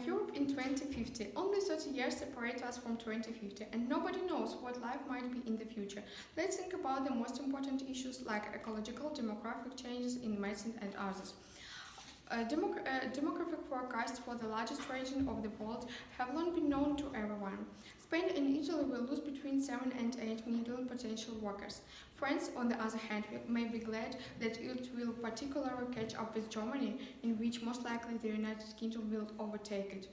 Europe in 2050. Only 30 years separate us from 2050, and nobody knows what life might be in the future. Let's think about the most important issues like ecological, demographic changes in medicine and others. Demographic forecasts for the largest region of the world have long been known to everyone. Spain and Italy will lose between 7 and 8 million potential workers. France, on the other hand, may be glad that it will particularly catch up with Germany, in which most likely the United Kingdom will overtake it.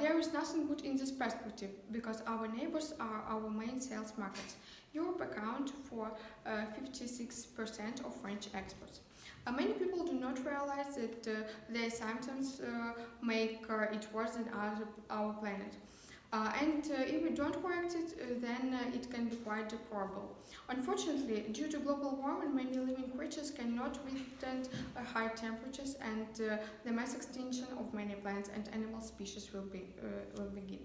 There is nothing good in this perspective, because our neighbors are our main sales markets. Europe accounts for 56% of French exports. Many people do not realize that their symptoms make it worse than our planet. If we don't correct it, then it can be quite deplorable. Unfortunately, due to global warming, many living creatures cannot withstand high temperatures, and the mass extinction of many plants and animal species will begin.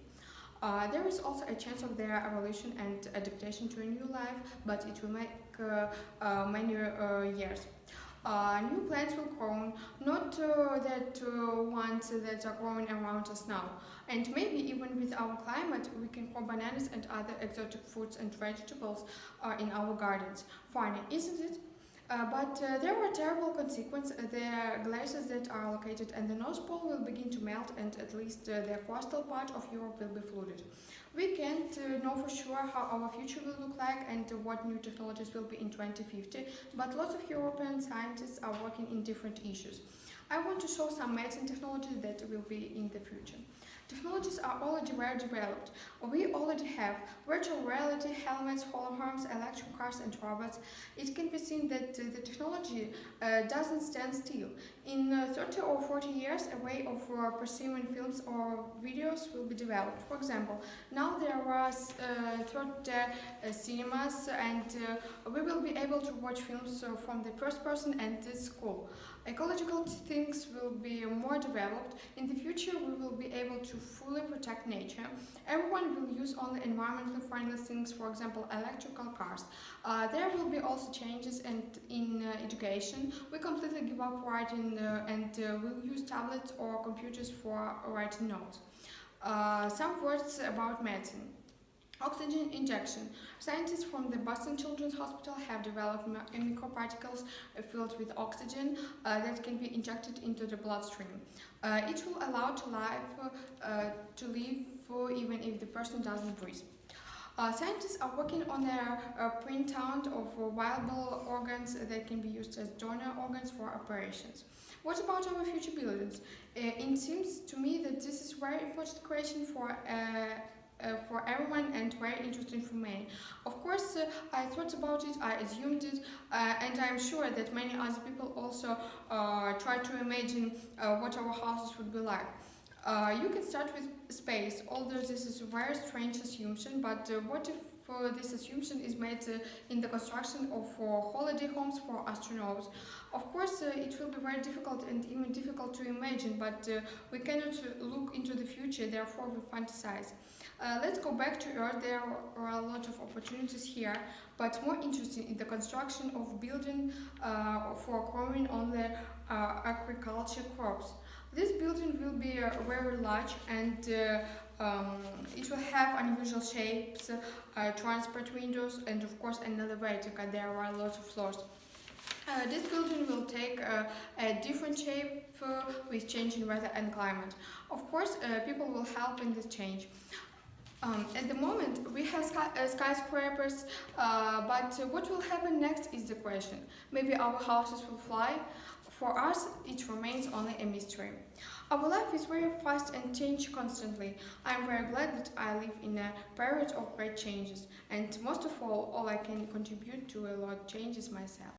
There is also a chance of their evolution and adaptation to a new life, but it will make many years. New plants will grow, not that ones that are growing around us now. And maybe even with our climate, we can grow bananas and other exotic fruits and vegetables in our gardens. Funny, isn't it? But there are terrible consequences. The glaciers that are located in the North Pole will begin to melt, and at least the coastal part of Europe will be flooded. We can't know for sure how our future will look like and what new technologies will be in 2050, but lots of European scientists are working in different issues. I want to show some medicine technologies that will be in the future. Technologies are already well developed. We already have virtual reality, helmets, holograms, electric cars and robots. It can be seen that the technology doesn't stand still. In 30 or 40 years, a way of perceiving films or videos will be developed. For example, now there are 30 cinemas, and we will be able to watch films from the first person, and this is cool. Ecological things will be more developed. In the future, we will be able to fully protect nature. Everyone will use only environmentally friendly things, for example, electrical cars. There will be also changes in education. We completely give up writing and will use tablets or computers for writing notes. Some words about medicine. Oxygen injection. Scientists from the Boston Children's Hospital have developed microparticles filled with oxygen that can be injected into the bloodstream. It will allow to live even if the person doesn't breathe. Scientists are working on a printout of viable organs that can be used as donor organs for operations. What about our future buildings? It seems to me that this is a very important question for everyone and very interesting for me. Of course, I thought about it, I assumed it, and I'm sure that many other people also try to imagine what our houses would be like. You can start with space, although this is a very strange assumption, but what if this assumption is made in the construction of holiday homes for astronauts? Of course, it will be very difficult and even difficult to imagine, but we cannot look into the future, therefore we fantasize. Let's go back to Earth. There are a lot of opportunities here, but more interesting in the construction of building for growing only agriculture crops. This building will be very large, and it will have unusual shapes, transport windows, and of course an elevator, because there are lots of floors. This building will take a different shape with changing weather and climate. Of course, people will help in this change. At the moment, we have skyscrapers, but what will happen next is the question. Maybe our houses will fly. For us, it remains only a mystery. Our life is very fast and changes constantly. I am very glad that I live in a period of great changes, and most of all I can contribute to a lot of changes myself.